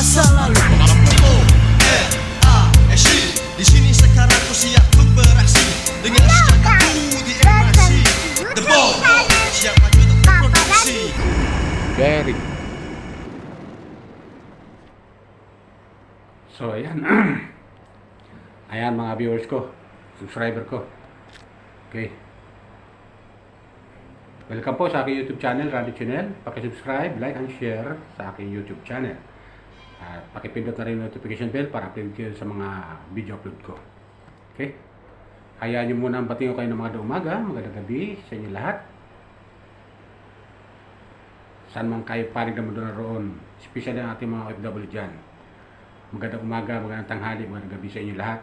masa lalu. Pengarap ko R.A.S.I. Di sini sekarang ku siap untuk beraksi dengan sejagatku di MIC. The Ball siap maju untuk berproduksi. Very. So, ayan. Ayan mga viewers ko, subscriber ko. Okay. Welcome po sa aking YouTube channel, Randy Channel. Paki-subscribe, like, and share sa aking YouTube channel. At pakipindot na rin yung notification bell para update kayo sa mga video upload ko. Okay? Hayaan nyo muna ang batingo kayo ng mga umaga, magandang gabi sa inyo lahat. Saan man kayo panig na mundo na roon, especially ang ating mga OFW dyan. Magandang umaga, magandang tanghali, magandang gabi sa inyo lahat,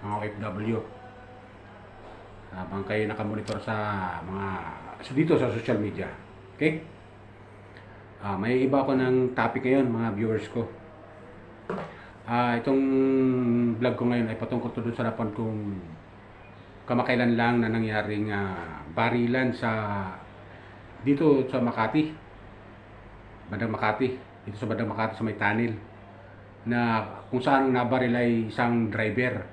mga OFW. Habang kayo nakamonitor sa mga dito sa social media. Okay? May iba ko ng topic ngayon, mga viewers ko. Itong vlog ko ngayon ay patungkol to doon sa napon kong kamakailan lang na nangyaring barilan sa dito sa Makati. Bandang Makati. Dito sa Bandang Makati sa may tunnel. Na kung saan nabaril ay isang driver.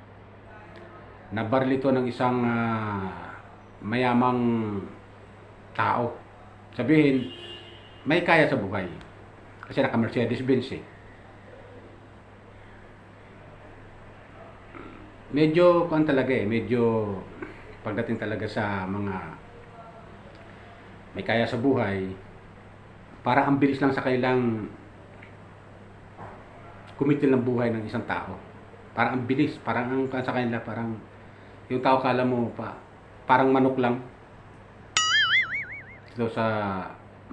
Nabaril ito ng isang mayamang tao. Sabihin, may kaya sa buhay. Kasi naka Mercedes-Benz eh. Medyo kuan talaga eh, medyo pagdating talaga sa mga may kaya sa buhay, para ang bilis lang sa kanilang kumitil ng buhay ng isang tao. Parang ang bilis, parang ang sa kanila, parang yung tao kala mo parang manok lang. So sa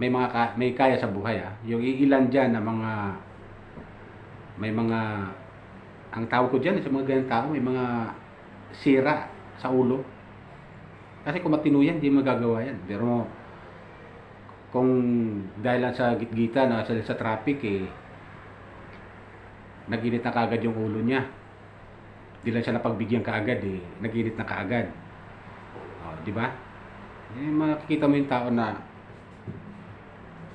may kaya sa buhay yung iilan diyan na may mga ang tawag ko diyan sa mga ganyan tao, may mga sira sa ulo. Kasi kung matino yan, hindi magagawa yan. Pero kung dahil lang sa gitgita na sa traffic naginit na kaagad yung ulo niya. Di lang siya napagbigyan kaagad naginit na kaagad. Di ba? Makikita mo yung tao na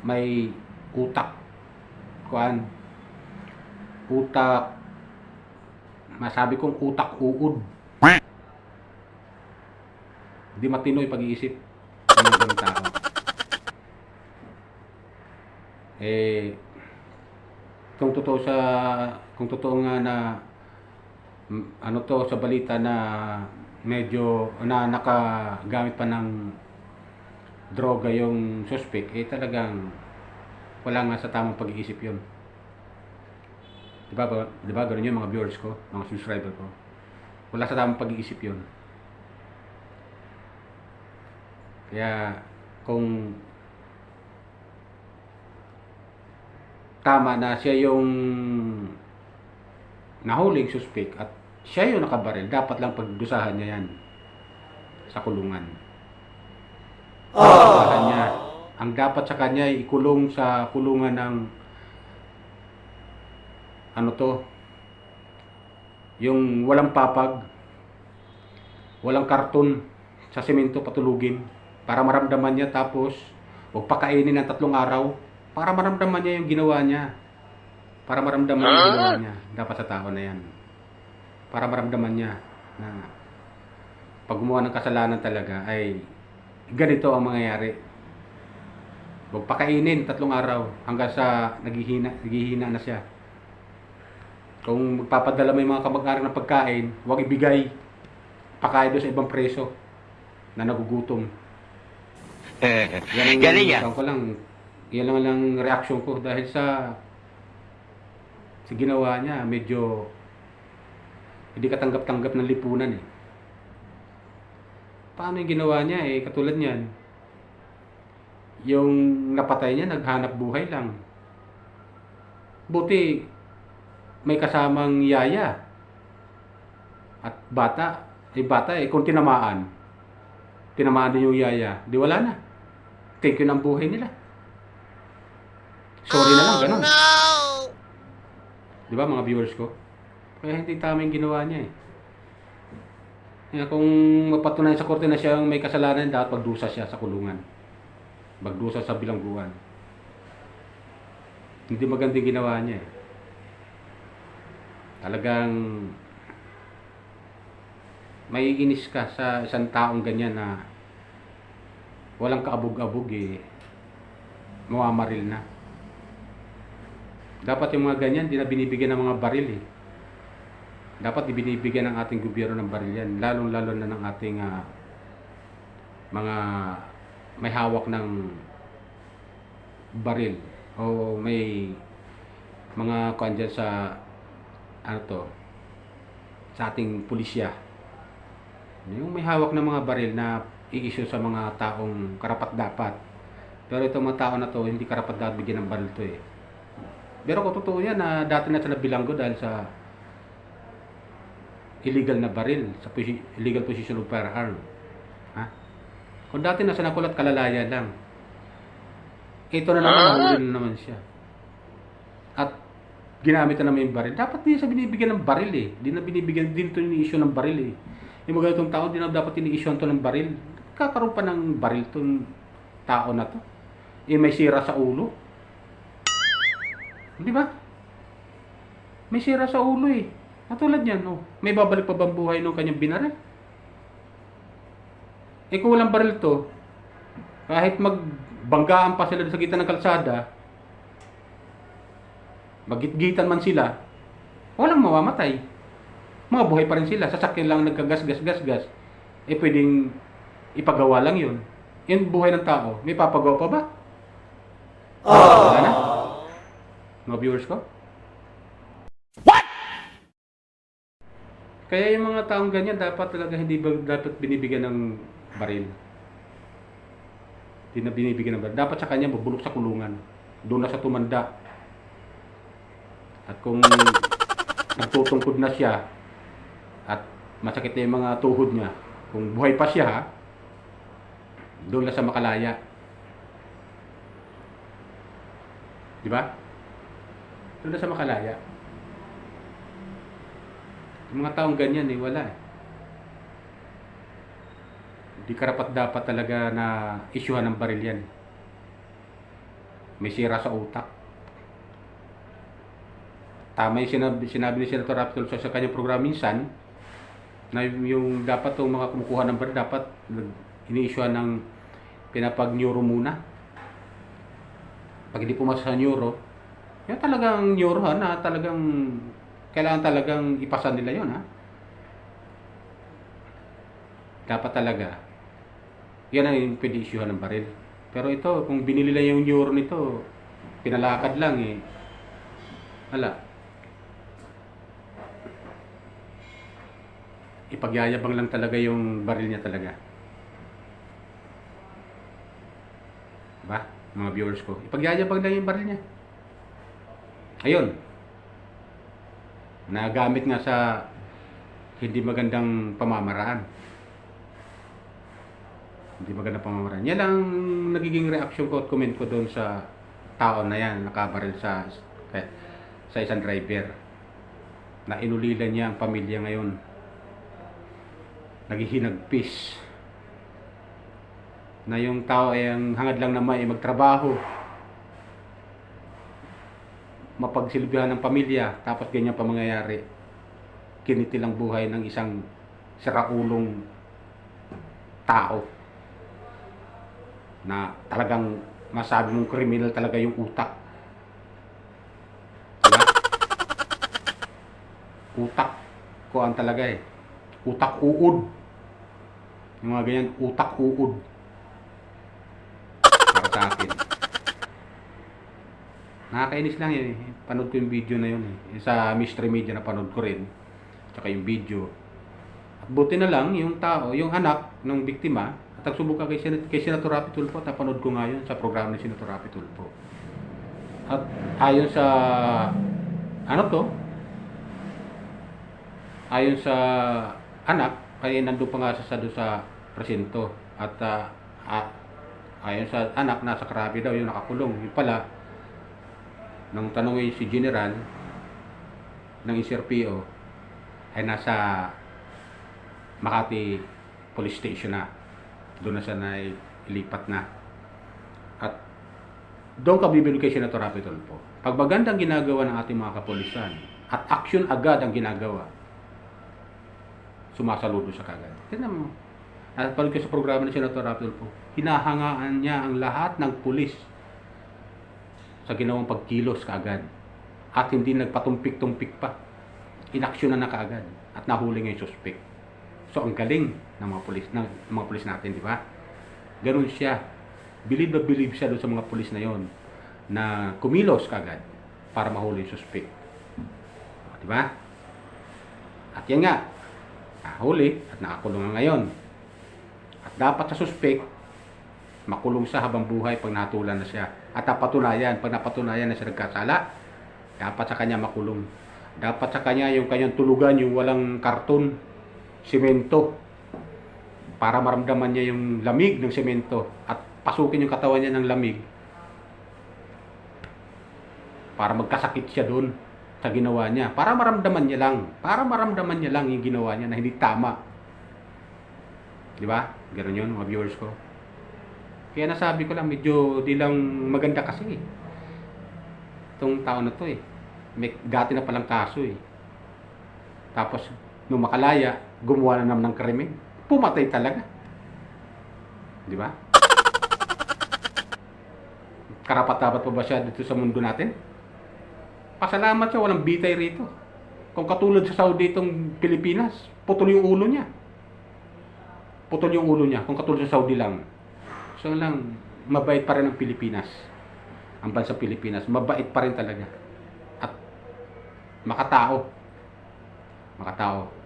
may utak. Utak. Masabi kong utak uod. Hindi matino yung pag-iisip ng mga tao. Kung totoo nga na ano to sa balita na medyo na nakagamit pa ng droga yung suspect, talagang wala nga sa tamang pag-iisip yun. Diba ganun yun mga viewers ko, mga subscriber ko. Wala sa tamang pag-iisip yun. Kaya kung tama na siya yung nahuling suspect at siya yung nakabaril, dapat lang pagdusahan niya yan sa kulungan. Ang dapat sa kanya ay ikulong sa kulungan ng yung walang papag, walang karton, sa semento patulugin para maramdaman niya, tapos huwag pakainin ng 3 araw para maramdaman niya yung ginawa niya. Para maramdaman niya yung ginawa niya. Dapat sa tao na yan. Para maramdaman niya na pag gumawa ng kasalanan talaga ay ganito ang mangyayari. Huwag pakainin 3 araw hanggang sa naghihina na siya. Kung magpapadala mo yung mga kamag-anak ng pagkain, huwag ibigay. Pakain doon sa ibang preso na nagugutom. Galing yan. Yan lang reaction ko dahil sa ginawa niya, medyo hindi katanggap-tanggap ng lipunan Paano yung ginawa niya katulad niyan, yung napatay niya naghanap buhay lang. Buti may kasamang yaya at bata. Kung tinamaan din yung yaya, di wala na. Thank you ng buhay nila. Sorry na lang, ganun. Di ba mga viewers ko? Kaya hindi tama yung ginawa niya Kaya kung mapatunayan sa korte na siya may kasalanan, dapat pagdusa siya sa kulungan. Magdusa sa bilangguan. Hindi magandang ginawa niya Talagang may inis ka sa isang taong ganyan na walang kaabog-abog mawamaril na. Dapat yung mga ganyan, di na binibigyan ng mga baril Dapat ibinibigyan ng ating gobyerno ng baril yan. Lalong-lalo na ng ating mga may hawak ng baril o may mga kuan dyan sa sa ating pulisya. Yung may hawak ng mga baril na i-issue sa mga taong karapat-dapat. Pero itong mga tao na to, hindi karapat-dapat bigyan ng baril to Pero kung totoo yan, na dati na sila bilanggo dahil sa illegal na baril, sa illegal possession of firearm. Kung dati nasa nakulat kalalaya lang, ito na naman, nahuli na naman siya. At ginamit na naman yung baril. Dapat din siya binibigyan ng baril Di na binibigyan din ito ni-issue ng baril Yung mga ganitong tao, di na dapat ini-issue ito ng baril. Kakaroon pa ng baril itong tao na to. May sira sa ulo. Di ba? May sira sa ulo Katulad yan, may babalik pa bang buhay nung kanyang binaril? Kung walang baril to, kahit magbanggaan pa sila sa gitna ng kalsada, magitgitan man sila, walang mamamatay. Mga buhay pa rin sila. Sasakyan lang nagkagas-gas-gas-gas. Pwedeng ipagawa lang yun. Yung buhay ng tao, may papagawa pa ba? Wala na? Mga viewers ko? Kaya yung mga taong ganyan, dapat talaga hindi dapat binibigyan ng baril. Hindi na binibigyan ng baril. Dapat sa kanya mabulok sa kulungan. Doon na sa tumanda. At kung nagtutungkod na siya at masakit na yung mga tuhod niya, kung buhay pa siya, doon na sa makalaya. Di ba? Doon na sa makalaya. Yung mga taong ganyan wala Hindi karapat-dapat talaga na isyuhan ng baril yan. May sira sa utak. Tama yung sinabi ni Senator Rapi Tulfo sa kanyang program minsan, na yung dapat yung mga kumukuha ng baril, dapat ini-isyuhan ng pinapag-neuro muna. Pag hindi pumasok sa neuro, yan talagang neuro na talagang kailangan talagang ipasan nila yun Dapat talaga. Yan ang yung pwede isyuhan ng baril. Pero ito, kung binili lang yung neuro nito, pinalakad lang wala. Ipagyayabang lang talaga yung baril niya talaga. Diba? Mga viewers ko. Ipagyayabang lang yung baril niya. Ayun. Nagamit nga sa hindi magandang pamamaraan. Hindi magandang pamamaraan. Yan lang nagiging reaction ko at comment ko doon sa tao na yan, nakabaril sa isang driver. Na inulilan niya ang pamilya ngayon. Naghihinagpis. Na yung tao ay ang hangad lang naman ay magtrabaho. Mapagsilbihan ng pamilya, tapos ganyan pa mangyayari. Kinitil ang buhay ng isang siraulong tao na talagang masabi mong kriminal talaga yung utak. Diba? Utak ko ang talaga utak uod. Yung mga ganyan, utak uod. Para sa akin. Nakakainis lang Panood ko yung video na yun Sa Mystery Media na panood ko rin. Tsaka yung video. At buti na lang yung tao, yung anak ng biktima, at nagsubok ka kay Senator Rapi Tulfo. At napanood ko nga yun sa programa ni Senator Rapi Tulfo. At ayon sa ayon sa anak, ay nandun pa nga doon sa presinto. At ayon sa anak, nasa Krabi daw yung nakakulong. Yung pala, nung tanongin si General ng SRPO, ay nasa Makati Police Station na. Doon na siya ilipat na. At doon ka bibili kay Senator Rapi Tulfo. Pag magandang ginagawa ng ating mga kapulisan, At action agad ang ginagawa. Sumasaludo siya kagad. Tignan mo. Napanood ko sa programa ni Senator Rapi Tulfo. Hinahangaan niya ang lahat ng pulis sa ginawang pagkilos kaagad. At hindi nagpatumpik-tumpik pa. Inaksyonan na kaagad. At nahuli nga yung suspect. So ang galing ng mga pulis natin, di ba? Ganun siya. Believe na believe siya doon sa mga pulis na yon na kumilos kaagad para mahuli yung suspect. Di ba? At yan nga, nahuli at nakakulong na ngayon. At dapat sa suspect, makulong siya habang buhay pag natulan na siya. At napatunayan, pag napatunayan na siya nagkasala, dapat sa kanya makulong. Dapat sa kanya yung kanyang tulugan, yung walang karton, simento, para maramdaman niya yung lamig ng simento at pasukin yung katawan niya ng lamig para magkasakit siya doon sa ginawa niya. Para maramdaman niya lang yung ginawa niya na hindi tama. Di ba? Ganoon yun, mga viewers ko. Kaya nasabi ko lang, medyo di lang maganda kasi itong tao na to eh. May dati na palang kaso eh. Tapos, nung makalaya, gumawa na naman ng krimen. Pumatay talaga. Di ba? Karapat-dapat pa ba siya dito sa mundo natin? Pasalamat siya, walang bitay rito. Kung katulad sa Saudi itong Pilipinas, putol yung ulo niya. Putol yung ulo niya, kung katulad sa Saudi lang. So lang, mabait pa rin ang Pilipinas. Ang bansa Pilipinas, mabait pa rin talaga. At makatao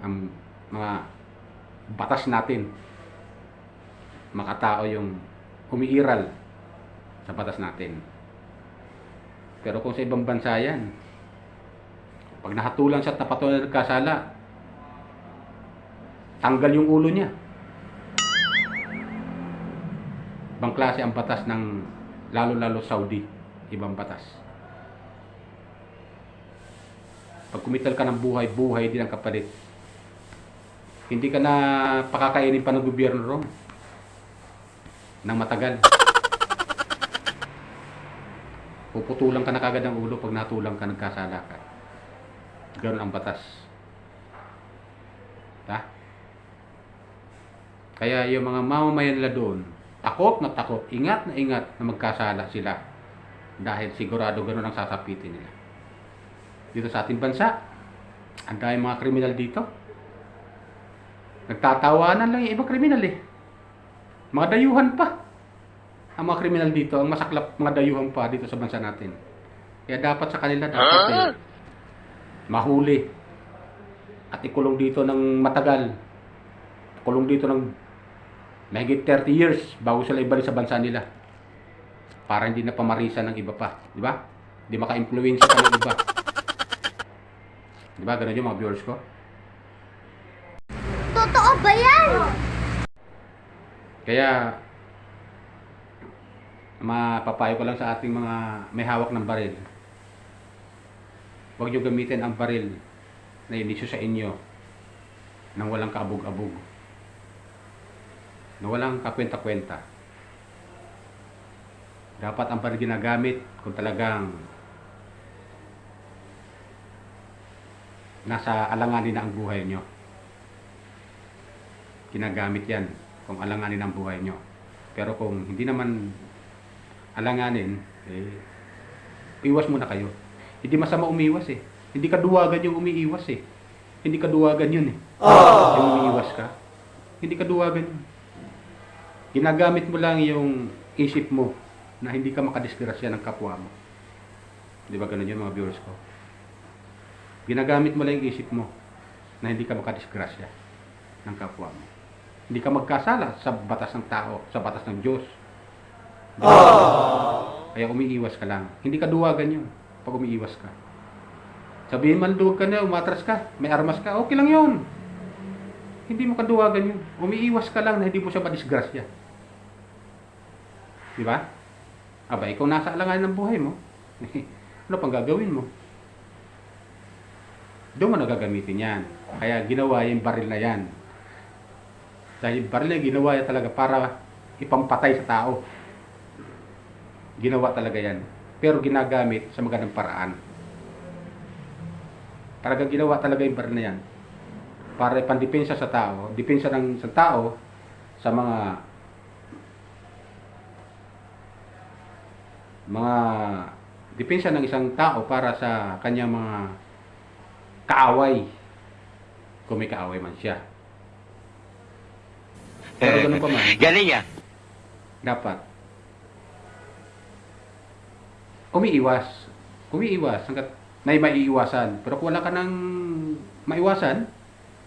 ang mga batas natin. Makatao yung umiiral sa batas natin. Pero kung sa ibang bansa yan, pag nahatulan siya at napatulan nagkasala, tanggal yung ulo niya. Ibang klase ang batas ng lalo-lalo Saudi. Ibang batas. Pag kumital ka ng buhay, buhay din ang kapalit. Hindi ka na pakakainin pa ng gobyerno ron nang matagal. Puputulan ka na kagad ng ulo pag natulang ka, nagkasala ka. Ganun ang batas. Ha? Kaya yung mga mamamayan nila doon, takot, ingat na magkasala sila. Dahil sigurado ganun ang sasapitin nila. Dito sa ating bansa, ang dahil mga kriminal dito. Nagtatawanan lang yung ibang kriminal eh. Mga dayuhan pa. Ang mga kriminal dito, ang masaklap mga dayuhan pa dito sa bansa natin. Kaya dapat sa kanila, dapat mahuli. At ikulong dito ng matagal. Kulong dito ng mahigit 30 years bago sila ibalik sa bansa nila. Para hindi na pamarisan ng iba pa. Di ba? Hindi maka-influensya pa ng iba. Di ba? Ganun yung mga viewers ko. Totoo ba yan? Kaya, mapapayo ko lang sa ating mga may hawak ng baril. Huwag nyo gamitin ang baril na inisyo sa inyo nang walang kaabog-abog. Na walang kakwenta-kwenta. Dapat ang baril ginagamit kung talagang nasa alanganin na ang buhay nyo. Ginagamit yan kung alanganin ang buhay nyo. Pero kung hindi naman alanganin, iwas muna kayo. Hindi masama umiwas eh. Hindi kaduwagan yung umiiwas eh. Hindi kaduwagan yun eh. Yung umiiwas ka. Hindi kaduwagan yun. Ginagamit mo lang yung isip mo na hindi ka makadisgrasya ng kapwa mo. Di ba ganun yun mga viewers ko? Ginagamit mo lang yung isip mo na hindi ka makadisgrasya ng kapwa mo. Hindi ka magkasala sa batas ng tao, sa batas ng Diyos. Kaya umiiwas ka lang. Hindi ka duwagan yun pag umiiwas ka. Sabihin man duwag ka na, umatras ka, may armas ka, okay lang yun. Hindi mo kaduwagan yun. Umiiwas ka lang na hindi mo siya madisgrasya. Di ba? Aba, ikaw nasa alanganin ng buhay mo. Ano pang gagawin mo? Doon mo nagagamitin yan. Kaya ginawa yung baril na yan. Dahil yung baril na ginawa yan talaga para ipampatay sa tao. Ginawa talaga yan. Pero ginagamit sa magandang paraan. Talagang ginawa talaga yung baril na yan para ipandepensa sa tao, depensa ng isang tao sa mga depensa ng isang tao para sa kanyang mga kaaway, kung may kaaway man siya. Pero ganun pa man, Galing ah. dapat umiiwas hanggat may maiiwasan. Pero kung wala ka ng maiwasan,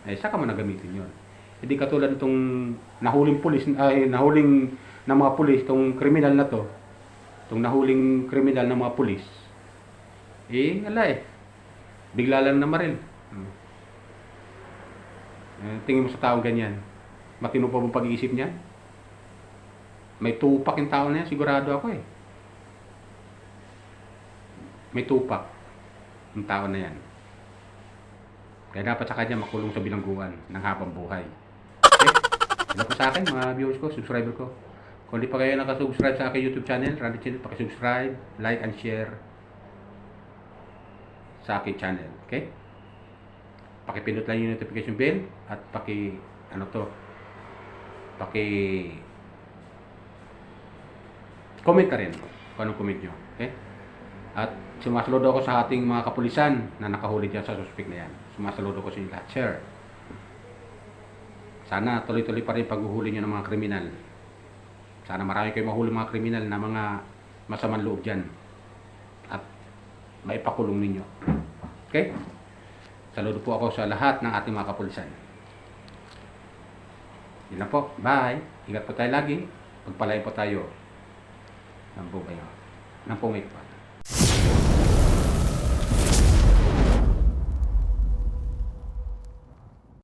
ay saka mo na gamitin yun. Hindi katulad itong nahuling pulis, nahuling ng mga pulis, itong kriminal na to, itong nahuling kriminal ng mga pulis, bigla lang na maril. Tingin mo sa taong ganyan, matino pa mong pag-iisip niya? May tupak yung tao na yan, sigurado ako eh. May tupak yung tao na yan. Kaya dapat sa kanya makulong sa bilangguan ng habang buhay. Okay? Ito po sa akin, mga viewers ko, subscriber ko. Kung di pa kayo nakasubscribe sa aking YouTube channel, Randy Channel, pakisubscribe, like and share sa aking channel. Okay? Pakipindot lang yung notification bell at comment ka rin kung anong comment nyo. Okay? At sumasaludo ako sa ating mga kapulisan na nakahuli dyan sa suspect na yan. Sumasaludo ko sa inyo lahat. Share. Sana tuloy-tuloy pa rin paghuhuli nyo ng mga kriminal. Sana marami kayo mahuli mga kriminal na mga masamang loob dyan. At maipakulong ninyo. Okay? Saludo po ako sa lahat ng ating mga kapulisan. Yun na po. Bye. Ingat po tayo lagi. Pagpalain po tayo ng bumay. Ng pumik pa.